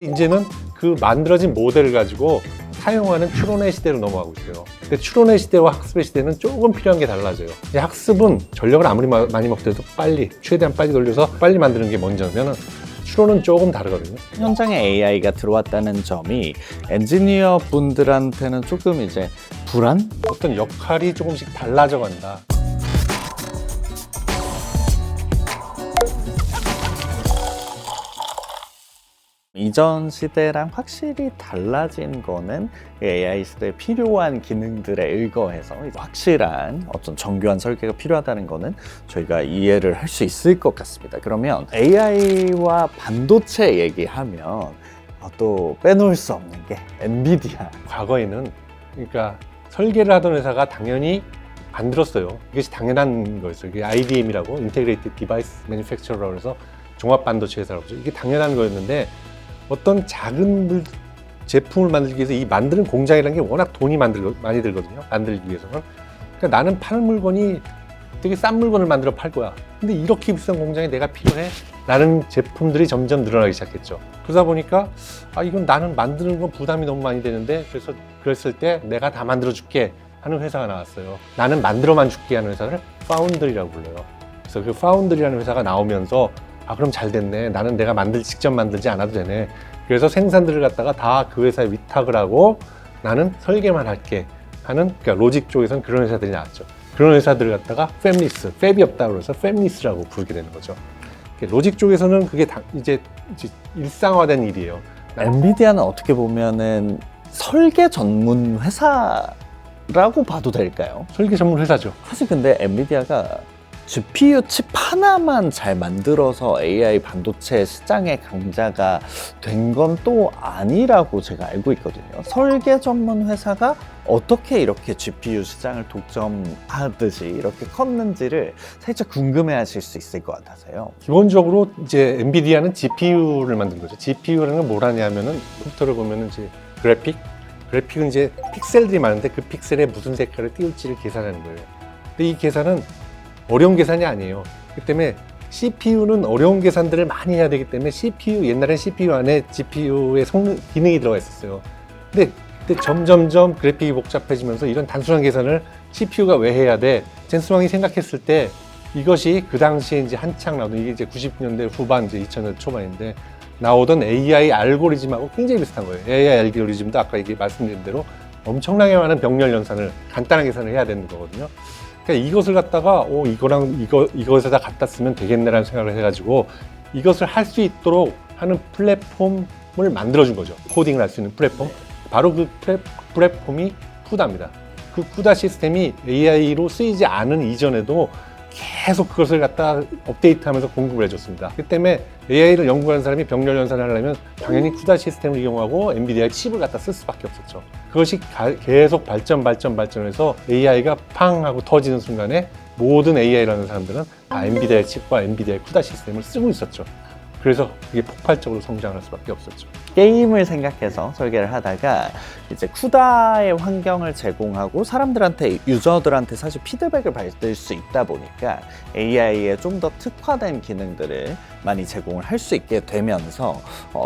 이제는 그 만들어진 모델을 가지고 사용하는 추론의 시대로 넘어가고 있어요. 근데 추론의 시대와 학습의 시대는 조금 필요한 게 달라져요. 학습은 전력을 아무리 많이 먹더라도 빨리, 최대한 빨리 돌려서 빨리 만드는 게 먼저면 추론은 조금 다르거든요. 현장에 AI가 들어왔다는 점이 엔지니어 분들한테는 조금 이제 불안? 어떤 역할이 조금씩 달라져 간다. 이전 시대랑 확실히 달라진 거는 AI 시대에 필요한 기능들에 의거해서 확실한 어떤 정교한 설계가 필요하다는 거는 저희가 이해를 할 수 있을 것 같습니다. 그러면 AI와 반도체 얘기하면 또 빼놓을 수 없는 게 엔비디아. 과거에는 그러니까 설계를 하던 회사가 당연히 만들었어요. 이것이 당연한 거였어요. 이게 IDM이라고 Integrated Device Manufacturer라고 해서 종합 반도체 회사라고 하죠. 이게 당연한 거였는데 어떤 작은 제품을 만들기 위해서 이 만드는 공장이라는 게 워낙 돈이 많이 들거든요. 만들기 위해서는. 그러니까 나는 파는 물건이 되게 싼 물건을 만들어 팔 거야. 근데 이렇게 비싼 공장에 내가 필요해? 라는 제품들이 점점 늘어나기 시작했죠. 그러다 보니까 이건 나는 만드는 건 부담이 너무 많이 되는데 그래서 그랬을 때 내가 다 만들어 줄게 하는 회사가 나왔어요. 나는 만들어만 줄게 하는 회사를 파운드리라고 불러요. 그래서 그 파운드리라는 회사가 나오면서 그럼 잘 됐네. 나는 내가 직접 만들지 않아도 되네. 그래서 생산들을 갖다가 다 그 회사에 위탁을 하고 나는 설계만 할게 하는, 그러니까 로직 쪽에서는 그런 회사들이 나왔죠. 그런 회사들을 갖다가 팹리스, 팹이 없다고 해서 팹리스라고 부르게 되는 거죠. 로직 쪽에서는 그게 이제 일상화된 일이에요. 엔비디아는 어떻게 보면은 설계 전문 회사라고 봐도 될까요? 설계 전문 회사죠. 사실 근데 엔비디아가 GPU 칩 하나만 잘 만들어서 AI 반도체 시장의 강자가 된 건 또 아니라고 제가 알고 있거든요. 설계 전문 회사가 어떻게 이렇게 GPU 시장을 독점하듯이 이렇게 컸는지를 살짝 궁금해 하실 수 있을 것 같아서요. 기본적으로 이제 엔비디아는 GPU를 만든 거죠. GPU라는 건 뭘 하냐면은 컴퓨터를 보면은 이제 그래픽은 이제 픽셀들이 많은데 그 픽셀에 무슨 색깔을 띄울지를 계산하는 거예요. 근데 이 계산은 어려운 계산이 아니에요. 그렇기 때문에 CPU는 어려운 계산들을 많이 해야 되기 때문에 옛날엔 CPU 안에 GPU의 기능이 들어가 있었어요. 근데 점점점 그래픽이 복잡해지면서 이런 단순한 계산을 CPU가 왜 해야 돼? 젠슨왕이 생각했을 때 이것이 그 당시에 이제 한창 나오던, 이게 이제 90년대 후반, 이제 2000년대 초반인데 나오던 AI 알고리즘하고 굉장히 비슷한 거예요. AI 알고리즘도 아까 말씀드린 대로 엄청나게 많은 병렬 연산을, 간단한 계산을 해야 되는 거거든요. 그러니까 이것을 갖다가 이거랑 이것에다 갖다 쓰면 되겠네라는 생각을 해가지고 이것을 할 수 있도록 하는 플랫폼을 만들어준 거죠. 코딩을 할 수 있는 플랫폼. 바로 그 플랫폼이 쿠다입니다. 그 쿠다 시스템이 AI로 쓰이지 않은 이전에도 계속 그것을 갖다 업데이트하면서 공급을 해줬습니다. 그 때문에 AI를 연구하는 사람이 병렬 연산을 하려면 당연히 쿠다 시스템을 이용하고 엔비디아의 칩을 갖다 쓸 수밖에 없었죠. 그것이 계속 발전해서 AI가 팡 하고 터지는 순간에 모든 AI라는 사람들은 다 엔비디아의 칩과 엔비디아의 쿠다 시스템을 쓰고 있었죠. 그래서 이게 폭발적으로 성장할 수밖에 없었죠. 게임을 생각해서 설계를 하다가 이제 쿠다의 환경을 제공하고 사람들한테, 유저들한테 사실 피드백을 받을 수 있다 보니까 AI에 좀 더 특화된 기능들을 많이 제공을 할 수 있게 되면서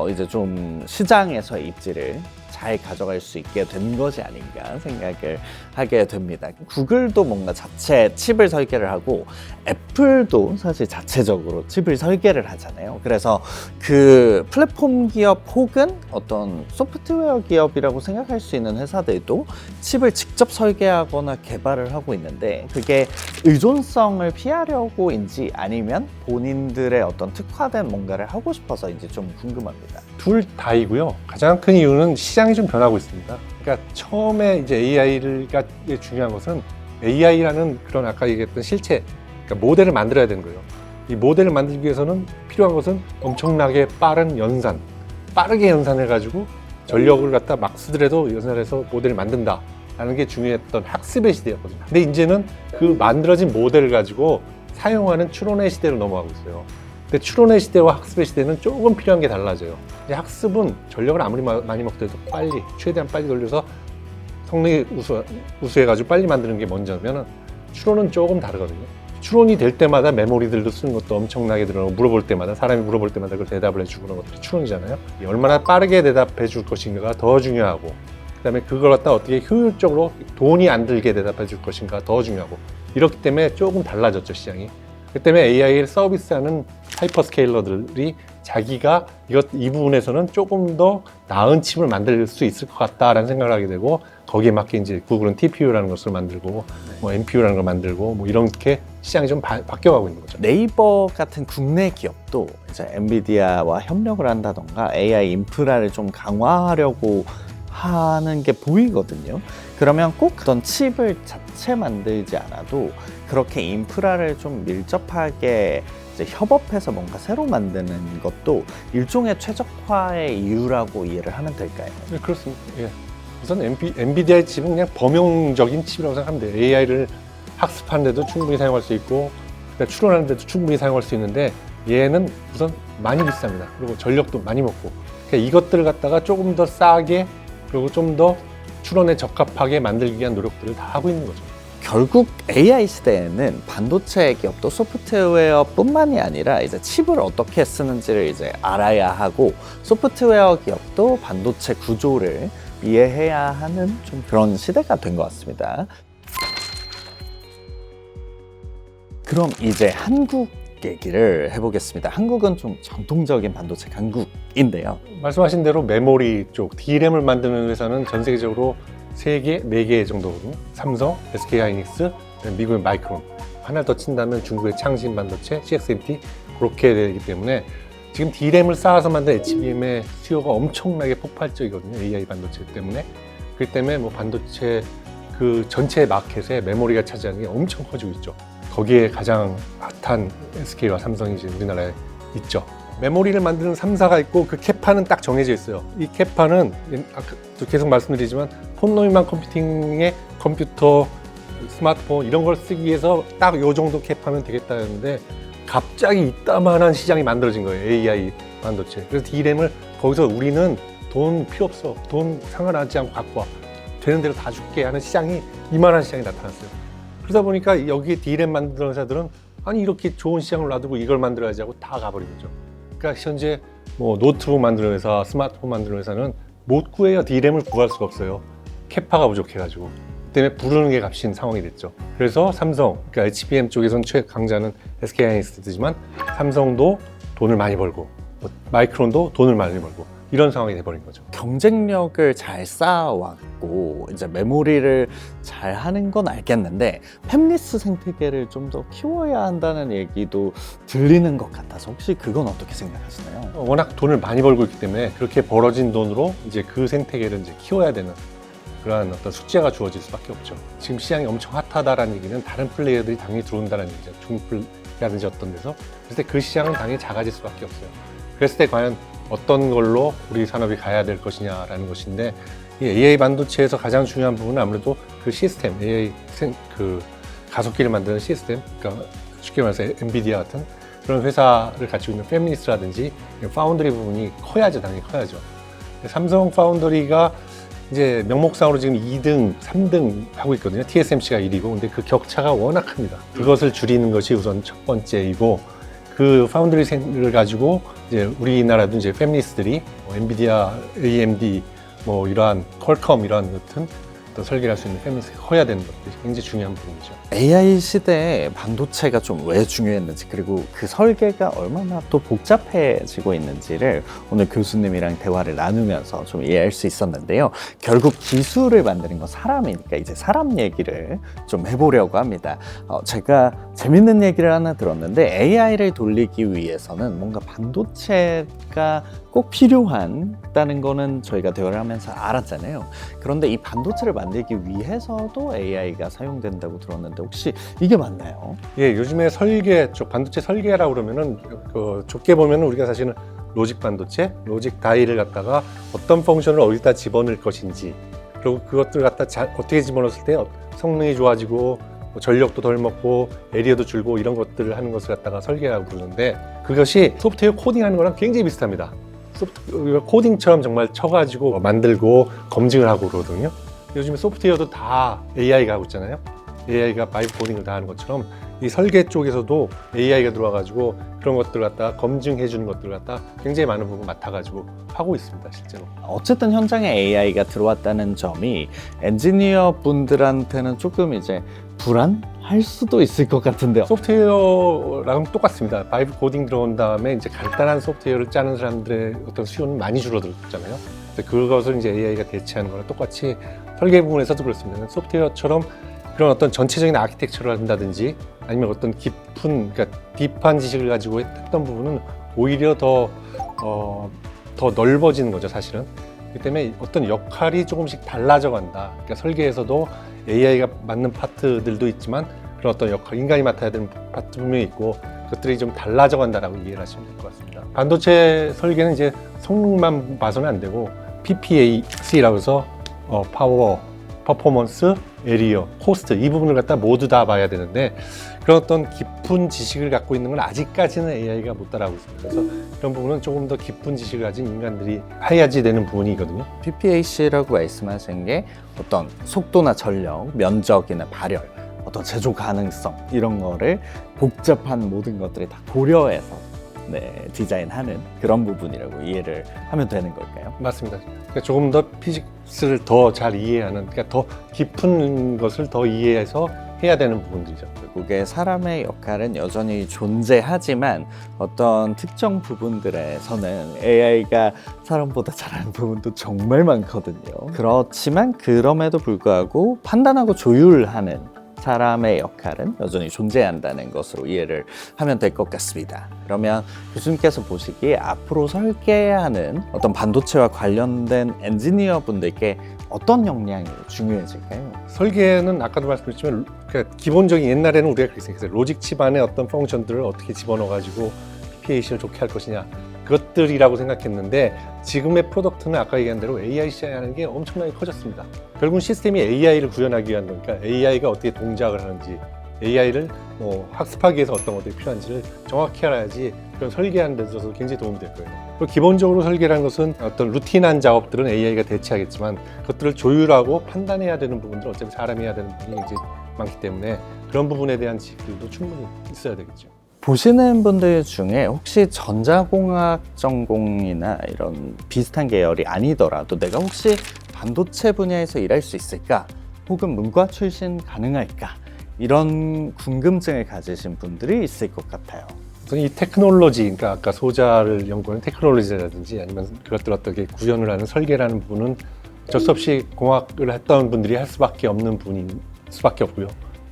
이제 좀 시장에서의 입지를 잘 가져갈 수 있게 된 것이 아닌가 생각을 하게 됩니다. 구글도 뭔가 자체 칩을 설계를 하고 애플도 사실 자체적으로 칩을 설계를 하잖아요. 그래서 그 플랫폼 기업 혹은 어떤 소프트웨어 기업이라고 생각할 수 있는 회사들도 칩을 직접 설계하거나 개발을 하고 있는데 그게 의존성을 피하려고인지 아니면 본인들의 어떤 특화된 뭔가를 하고 싶어서인지 좀 궁금합니다. 둘 다이고요. 가장 큰 이유는 시장이 좀 변하고 있습니다. 그러니까 처음에 이제 AI가 중요한 것은 AI라는 그런 아까 얘기했던 실체, 그러니까 모델을 만들어야 되는 거예요. 이 모델을 만들기 위해서는 필요한 것은 엄청나게 빠른 연산, 빠르게 연산해가지고 전력을 갖다 막 쓰더라도 연산해서 모델을 만든다라는 게 중요했던 학습의 시대였거든요. 근데 이제는 그 만들어진 모델을 가지고 사용하는 추론의 시대로 넘어가고 있어요. 근데 추론의 시대와 학습의 시대는 조금 필요한 게 달라져요. 이제 학습은 전력을 아무리 많이 먹더라도 빨리, 최대한 빨리 돌려서 성능이 우수해가지고 빨리 만드는 게 먼저면 추론은 조금 다르거든요. 추론이 될 때마다 메모리들도 쓰는 것도 엄청나게 들어가고 물어볼 때마다 사람이 물어볼 때마다 그걸 대답을 해주고 그런 것들이 추론이잖아요. 얼마나 빠르게 대답해 줄 것인가가 더 중요하고 그다음에 그걸 갖다 어떻게 효율적으로 돈이 안 들게 대답해 줄 것인가 더 중요하고 이렇기 때문에 조금 달라졌죠 시장이. 그 때문에 AI를 서비스하는 하이퍼스케일러들이 자기가 이 부분에서는 조금 더 나은 칩을 만들 수 있을 것 같다라는 생각을 하게 되고 거기에 맞게 이제 구글은 TPU라는 것을 만들고 뭐 NPU라는 걸 만들고 뭐 이렇게 시장이 좀 바뀌어가고 있는 거죠. 네이버 같은 국내 기업도 이제 엔비디아와 협력을 한다던가 AI 인프라를 좀 강화하려고 하는 게 보이거든요. 그러면 꼭 그런 칩을 자체 만들지 않아도 그렇게 인프라를 좀 밀접하게 이제 협업해서 뭔가 새로 만드는 것도 일종의 최적화의 이유라고 이해를 하면 될까요? 네, 그렇습니다. 예. 우선 엔비디아의 칩은 그냥 범용적인 칩이라고 생각하면 돼요. AI를 학습하는 데도 충분히 사용할 수 있고 추론하는 데도 충분히 사용할 수 있는데 얘는 우선 많이 비쌉니다. 그리고 전력도 많이 먹고 그러니까 이것들을 갖다가 조금 더 싸게 그리고 좀 더 추론에 적합하게 만들기 위한 노력들을 다 하고 있는 거죠. 결국 AI 시대에는 반도체 기업도 소프트웨어뿐만이 아니라 이제 칩을 어떻게 쓰는지를 이제 알아야 하고 소프트웨어 기업도 반도체 구조를 이해해야 하는 좀 그런 시대가 된 것 같습니다. 그럼 이제 한국 얘기를 해보겠습니다. 한국은 좀 전통적인 반도체 강국인데요. 말씀하신 대로 메모리 쪽 DRAM을 만드는 회사는 전 세계적으로 3개, 4개 정도거든요. 삼성, SK하이닉스, 미국의 마이크론. 하나 더 친다면 중국의 창신 반도체, CXMT 그렇게 되기 때문에 지금 DRAM을 쌓아서 만든 HBM의 수요가 엄청나게 폭발적이거든요. AI 반도체 때문에. 그렇기 때문에 뭐 반도체 그 전체 마켓에 메모리가 차지하는 게 엄청 커지고 있죠. 거기에 가장 핫한 SK와 삼성이 이제 우리나라에 있죠. 메모리를 만드는 3사가 있고 그 캐파는 딱 정해져 있어요. 이 캐파는 아까도 계속 말씀드리지만 폰노이만 컴퓨팅의 컴퓨터, 스마트폰 이런 걸 쓰기 위해서 딱 요 정도 캐파면 되겠다 했는데 갑자기 이따만한 시장이 만들어진 거예요. AI 반도체. 그래서 D램을 거기서 우리는 돈 필요 없어. 돈 상관하지 않고 갖고 와. 되는 대로 다 줄게 하는 시장이 이만한 시장이 나타났어요. 그러다 보니까 여기에 D램 만드는 회사들은 아니 이렇게 좋은 시장을 놔두고 이걸 만들어야지 하고 다 가버린 거죠. 그러니까 현재 뭐 노트북 만드는 회사, 스마트폰 만드는 회사는 못 구해요. D램을 구할 수가 없어요. 캐파가 부족해가지고. 그 때문에 부르는 게 값인 상황이 됐죠. 그래서 삼성, 그러니까 HBM 쪽에서는 최강자는 SK하이닉스지만 삼성도 돈을 많이 벌고 마이크론도 돈을 많이 벌고 이런 상황이 돼버린 거죠. 경쟁력을 잘 쌓아왔고 이제 메모리를 잘 하는 건 알겠는데 팹리스 생태계를 좀 더 키워야 한다는 얘기도 들리는 것 같아서 혹시 그건 어떻게 생각하시나요? 워낙 돈을 많이 벌고 있기 때문에 그렇게 벌어진 돈으로 이제 그 생태계를 이제 키워야 되는 그러한 어떤 숙제가 주어질 수밖에 없죠. 지금 시장이 엄청 핫하다라는 얘기는 다른 플레이어들이 당연히 들어온다는 얘기죠. 중국이라든지 어떤 데서. 그래서 그 시장은 당연히 작아질 수밖에 없어요. 그랬을 때 과연 어떤 걸로 우리 산업이 가야 될 것이냐라는 것인데 이 AI 반도체에서 가장 중요한 부분은 아무래도 그 시스템, AI 그 가속기를 만드는 시스템, 그러니까 쉽게 말해서 엔비디아 같은 그런 회사를 가지고 있는 팹리스라든지 파운드리 부분이 커야죠, 당연히 커야죠. 삼성 파운드리가 이제 명목상으로 지금 2등, 3등 하고 있거든요. TSMC가 1위고, 근데 그 격차가 워낙 큽니다. 그것을 줄이는 것이 우선 첫 번째이고, 그 파운드리를 가지고 이제 우리나라도 이제 팹리스들이 엔비디아, AMD, 뭐 이러한 퀄컴 이러한 같은 또 설계를 할 수 있는 팹리스가 커야 되는 것들이 굉장히 중요한 부분이죠. AI 시대에 반도체가 좀 왜 중요했는지 그리고 그 설계가 얼마나 또 복잡해지고 있는지를 오늘 교수님이랑 대화를 나누면서 좀 이해할 수 있었는데요. 결국 기술을 만드는 건 사람이니까 이제 사람 얘기를 좀 해보려고 합니다. 제가 재밌는 얘기를 하나 들었는데 AI를 돌리기 위해서는 뭔가 반도체가 꼭 필요하다는 거는 저희가 대화를 하면서 알았잖아요. 그런데 이 반도체를 만들기 위해서도 AI가 사용된다고 들었는데 혹시 이게 맞나요? 예, 요즘에 설계 쪽 반도체 설계라고 그러면은 좁게 보면은 우리가 사실은 로직 반도체, 로직 다이를 갖다가 어떤 펑션을 어디다 집어넣을 것인지 그리고 그것들을 갖다 어떻게 집어넣었을 때 성능이 좋아지고 전력도 덜 먹고 에리어도 줄고 이런 것들을 하는 것을 갖다가 설계라고 부르는데 그것이 소프트웨어 코딩하는 거랑 굉장히 비슷합니다. 코딩처럼 정말 쳐가지고 만들고 검증을 하고 그러거든요. 요즘에 소프트웨어도 다 AI가 하고 있잖아요. AI가 바이브 코딩을 다 하는 것처럼 이 설계 쪽에서도 AI가 들어와가지고 그런 것들 갖다가 검증해 주는 것들 갖다 굉장히 많은 부분 맡아가지고 하고 있습니다, 실제로. 어쨌든 현장에 AI가 들어왔다는 점이 엔지니어 분들한테는 조금 이제 불안할 수도 있을 것 같은데요. 소프트웨어랑 똑같습니다. 바이브 코딩 들어온 다음에 이제 간단한 소프트웨어를 짜는 사람들의 어떤 수요는 많이 줄어들었잖아요. 그래서 그것을 이제 AI가 대체하는 거랑 똑같이 설계 부분에서도 그렇습니다. 소프트웨어처럼 그런 어떤 전체적인 아키텍처를 한다든지 아니면 어떤 깊은, 그러니까 딥한 지식을 가지고 했던 부분은 오히려 더 넓어지는 거죠, 사실은. 그렇기 때문에 어떤 역할이 조금씩 달라져 간다. 그러니까 설계에서도 AI가 맡는 파트들도 있지만 그런 어떤 역할, 인간이 맡아야 되는 파트 분명히 있고 그것들이 좀 달라져 간다라고 이해를 하시면 될 것 같습니다. 반도체 설계는 이제 성능만 봐서는 안 되고 PPAC라고 해서 파워, 퍼포먼스, 에리어, 코스트 이 부분을 갖다 모두 다 봐야 되는데 그런 어떤 깊은 지식을 갖고 있는 건 아직까지는 AI가 못 따라하고 있습니다. 그래서 그런 부분은 조금 더 깊은 지식을 가진 인간들이 해야지 되는 부분이거든요. PPAC라고 말씀하신 게 어떤 속도나 전력, 면적이나 발열, 어떤 제조 가능성 이런 거를 복잡한 모든 것들이 다 고려해서 디자인하는 그런 부분이라고 이해를 하면 되는 걸까요? 맞습니다. 그러니까 조금 더 피직스를 더 잘 이해하는, 그러니까 더 깊은 것을 더 이해해서 해야 되는 부분들이죠. 결국에 사람의 역할은 여전히 존재하지만 어떤 특정 부분들에서는 AI가 사람보다 잘하는 부분도 정말 많거든요. 그렇지만 그럼에도 불구하고 판단하고 조율하는 사람의 역할은 여전히 존재한다는 것으로 이해를 하면 될 것 같습니다. 그러면 교수님께서 보시기에 앞으로 설계하는 어떤 반도체와 관련된 엔지니어 분들께 어떤 역량이 중요해질까요? 설계는 아까도 말씀드렸지만 그러니까 기본적인 옛날에는 우리가 그렇게 생각했어요. 로직 칩 안에 어떤 펑션들을 어떻게 집어넣어가지고 PPAC를 좋게 할 것이냐 그것들이라고 생각했는데 지금의 프로덕트는 아까 얘기한 대로 AI 시장이라는 게 엄청나게 커졌습니다. 결국은 시스템이 AI를 구현하기 위한 거니까 AI가 어떻게 동작을 하는지 AI를 학습하기 위해서 어떤 것들이 필요한지를 정확히 알아야지 그런 설계하는 데 있어서 굉장히 도움이 될 거예요. 그리고 기본적으로 설계라는 것은 어떤 루틴한 작업들은 AI가 대체하겠지만 그것들을 조율하고 판단해야 되는 부분들은 어차피 사람이 해야 되는 부분이 굉장히 많기 때문에 그런 부분에 대한 지식들도 충분히 있어야 되겠죠. 보시는 분들 중에 혹시 전자공학 전공이나 이런 비슷한 계열이 아니더라도 내가 혹시 반도체 분야에서 일할 수 있을까? 혹은 문과 출신 가능할까? 이런 궁금증을 가지신 분들이 있을 것 같아요. 우선 이 테크놀로지, 그러니까 아까 소자를 연구하는 테크놀로지라든지 아니면 그것들 어떻게 구현을 하는 설계라는 부분은 어쩔 수 없이 공학을 했던 분들이 할 수밖에 없는 부분일 수밖에 없고요.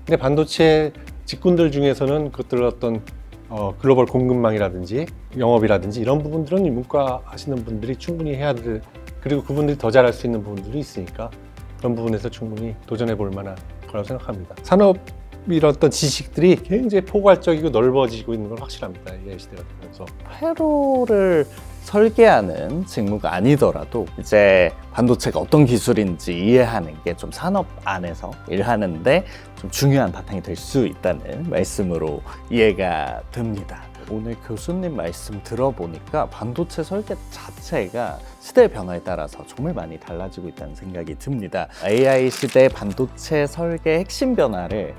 근데 반도체 직군들 중에서는 그것들 어떤 글로벌 공급망이라든지 영업이라든지 이런 부분들은 문과 하시는 분들이 충분히 해야 될, 그리고 그분들이 더 잘할 수 있는 부분들이 있으니까 그런 부분에서 충분히 도전해 볼 만한 거라고 생각합니다. 산업 이런 어떤 지식들이 굉장히 포괄적이고 넓어지고 있는 건 확실합니다. AI 시대가 되면서. 회로를 설계하는 직무가 아니더라도 이제 반도체가 어떤 기술인지 이해하는 게 좀 산업 안에서 일하는데 좀 중요한 바탕이 될 수 있다는 말씀으로 이해가 됩니다. 오늘 교수님 말씀 들어보니까 반도체 설계 자체가 시대의 변화에 따라서 정말 많이 달라지고 있다는 생각이 듭니다. AI 시대 반도체 설계 핵심 변화를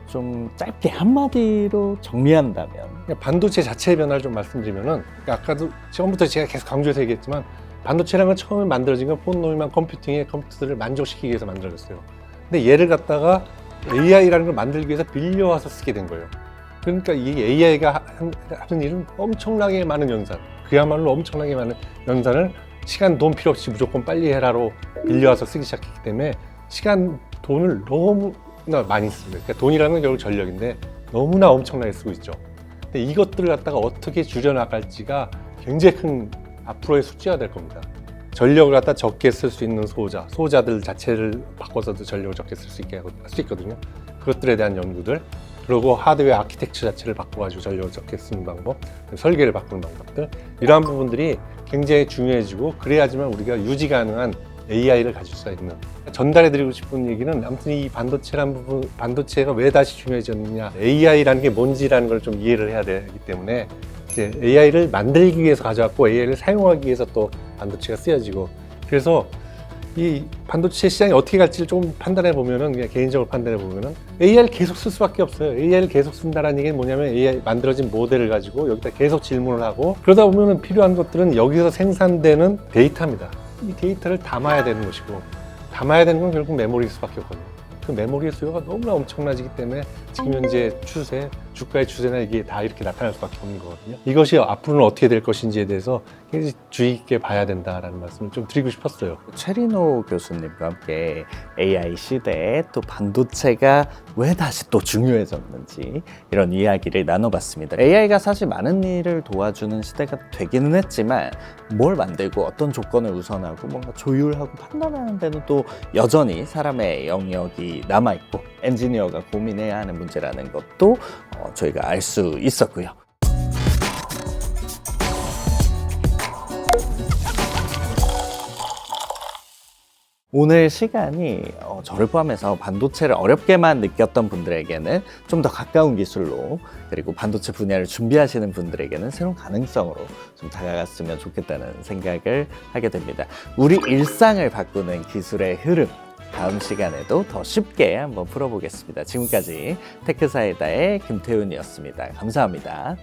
좀 짧게 한마디로 정리한다면 반도체 자체의 변화를 좀 말씀드리면은 아까도 처음부터 제가 계속 강조해서 얘기했지만 반도체라는 건 처음에 만들어진 건 포노이만 컴퓨팅의 컴퓨터들을 만족시키기 위해서 만들어졌어요. 근데 얘를 갖다가 AI라는 걸 만들기 위해서 빌려와서 쓰게 된 거예요. 그러니까 이 AI가 하는 일은 엄청나게 많은 연산, 그야말로 엄청나게 많은 연산을 시간, 돈 필요 없이 무조건 빨리 해라로 빌려와서 쓰기 시작했기 때문에 시간, 돈을 너무나 많이 씁니다. 그러니까 돈이라는 건 결국 전력인데 너무나 엄청나게 쓰고 있죠. 근데 이것들을 갖다가 어떻게 줄여나갈지가 굉장히 큰 앞으로의 숙제가 될 겁니다. 전력을 갖다 적게 쓸 수 있는 소자들 자체를 바꿔서도 전력을 적게 쓸 수 있게 할 수 있거든요. 그것들에 대한 연구들, 그리고 하드웨어 아키텍처 자체를 바꿔가지고 전력을 적게 쓰는 방법, 설계를 바꾸는 방법들, 이러한 부분들이 굉장히 중요해지고 그래야지만 우리가 유지 가능한 AI를 가질 수가 있는. 전달해드리고 싶은 얘기는 아무튼 이 반도체라는 부분, 반도체가 왜 다시 중요해졌느냐, AI라는 게 뭔지라는 걸 좀 이해를 해야 되기 때문에 이제 AI를 만들기 위해서 가져왔고 AI를 사용하기 위해서 또 반도체가 쓰여지고, 그래서 이 반도체 시장이 어떻게 갈지를 조금 판단해 보면은, 그냥 개인적으로 판단해 보면은 AI를 계속 쓸 수밖에 없어요. AI를 계속 쓴다라는 얘기는 뭐냐면 AI 만들어진 모델을 가지고 여기다 계속 질문을 하고, 그러다 보면은 필요한 것들은 여기서 생산되는 데이터입니다. 이 데이터를 담아야 되는 것이고, 담아야 되는 건 결국 메모리일 수밖에 없거든요. 그 메모리의 수요가 너무나 엄청나지기 때문에 지금 현재 추세, 주가의 추세나 이게 다 이렇게 나타날 수밖에 없는 거거든요. 이것이 앞으로는 어떻게 될 것인지에 대해서 굉장히 주의 깊게 봐야 된다라는 말씀을 좀 드리고 싶었어요. 최리노 교수님과 함께 AI 시대에 또 반도체가 왜 다시 또 중요해졌는지 이런 이야기를 나눠봤습니다. AI가 사실 많은 일을 도와주는 시대가 되기는 했지만 뭘 만들고 어떤 조건을 우선하고 뭔가 조율하고 판단하는 데는 또 여전히 사람의 영역이 남아있고 엔지니어가 고민해야 하는 문제라는 것도 저희가 알 수 있었고요. 오늘 시간이 저를 포함해서 반도체를 어렵게만 느꼈던 분들에게는 좀 더 가까운 기술로, 그리고 반도체 분야를 준비하시는 분들에게는 새로운 가능성으로 좀 다가갔으면 좋겠다는 생각을 하게 됩니다. 우리 일상을 바꾸는 기술의 흐름, 다음 시간에도 더 쉽게 한번 풀어보겠습니다. 지금까지 테크사이다의 김태훈이었습니다. 감사합니다.